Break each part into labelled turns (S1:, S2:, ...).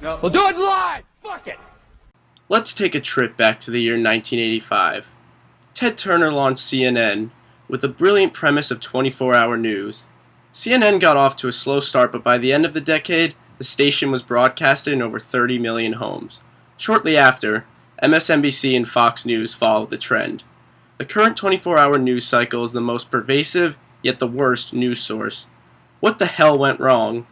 S1: No. We'll do it live! Fuck it!
S2: Let's take a trip back to the year 1985. Ted Turner launched CNN with a brilliant premise of 24-hour news. CNN got off to a slow start, but by the end of the decade, the station was broadcasted in over 30 million homes. Shortly after, MSNBC and Fox News followed the trend. The current 24-hour news cycle is the most pervasive, yet the worst news source. What the hell went wrong?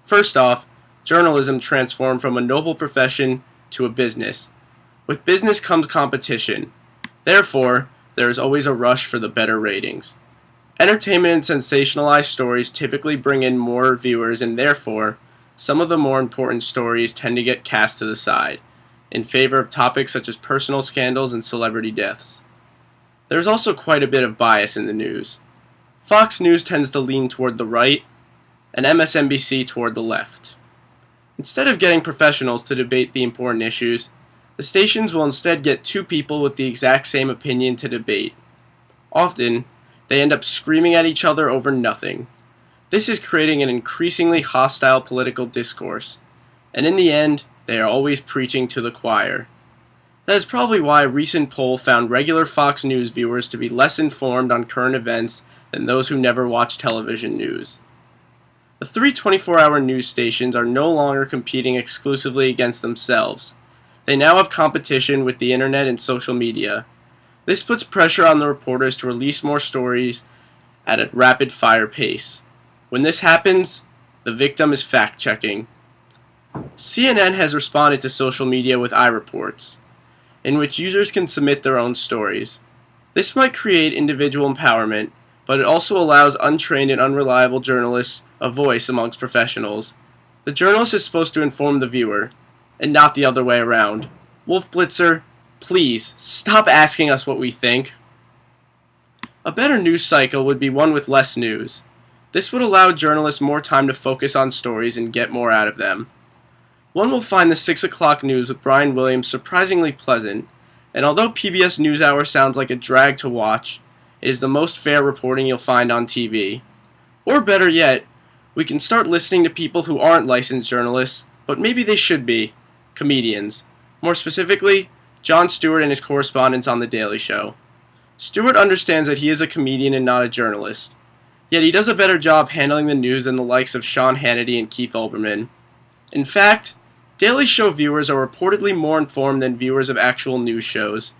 S2: First off, journalism transformed from a noble profession to a business. With business comes competition. Therefore, there is always a rush for the better ratings. Entertainment and sensationalized stories typically bring in more viewers, and therefore, some of the more important stories tend to get cast to the side, in favor of topics such as personal scandals and celebrity deaths. There is also quite a bit of bias in the news. Fox News tends to lean toward the right, and MSNBC toward the left. Instead of getting professionals to debate the important issues, the stations will instead get two people with the exact same opinion to debate. Often, they end up screaming at each other over nothing. This is creating an increasingly hostile political discourse, and in the end, they are always preaching to the choir. That is probably why a recent poll found regular Fox News viewers to be less informed on current events than those who never watch television news. The three 24-hour news stations are no longer competing exclusively against themselves. They now have competition with the internet and social media. This puts pressure on the reporters to release more stories at a rapid-fire pace. When this happens, the victim is fact-checking. CNN has responded to social media with iReports, in which users can submit their own stories. This might create individual empowerment, but it also allows untrained and unreliable journalists a voice amongst professionals. The journalist is supposed to inform the viewer, and not the other way around. Wolf Blitzer, please, stop asking us what we think. A better news cycle would be one with less news. This would allow journalists more time to focus on stories and get more out of them. One will find the 6 o'clock news with Brian Williams surprisingly pleasant, and although PBS NewsHour sounds like a drag to watch, it is the most fair reporting you'll find on TV. Or better yet, we can start listening to people who aren't licensed journalists, but maybe they should be, comedians. More specifically, Jon Stewart and his correspondents on The Daily Show. Stewart understands that he is a comedian and not a journalist, yet he does a better job handling the news than the likes of Sean Hannity and Keith Olbermann. In fact, Daily Show viewers are reportedly more informed than viewers of actual news shows.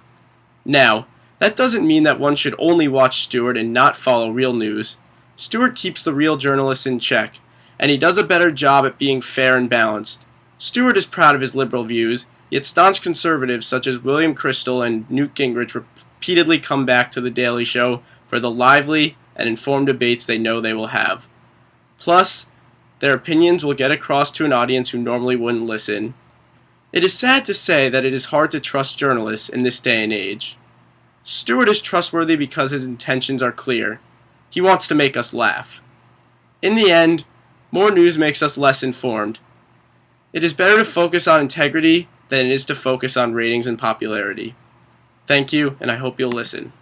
S2: Now, that doesn't mean that one should only watch Stewart and not follow real news. Stewart keeps the real journalists in check, and he does a better job at being fair and balanced. Stewart is proud of his liberal views, yet staunch conservatives such as William Kristol and Newt Gingrich repeatedly come back to The Daily Show for the lively and informed debates they know they will have. Plus, their opinions will get across to an audience who normally wouldn't listen. It is sad to say that it is hard to trust journalists in this day and age. Stewart is trustworthy because his intentions are clear. He wants to make us laugh. In the end, more news makes us less informed. It is better to focus on integrity than it is to focus on ratings and popularity. Thank you, and I hope you'll listen.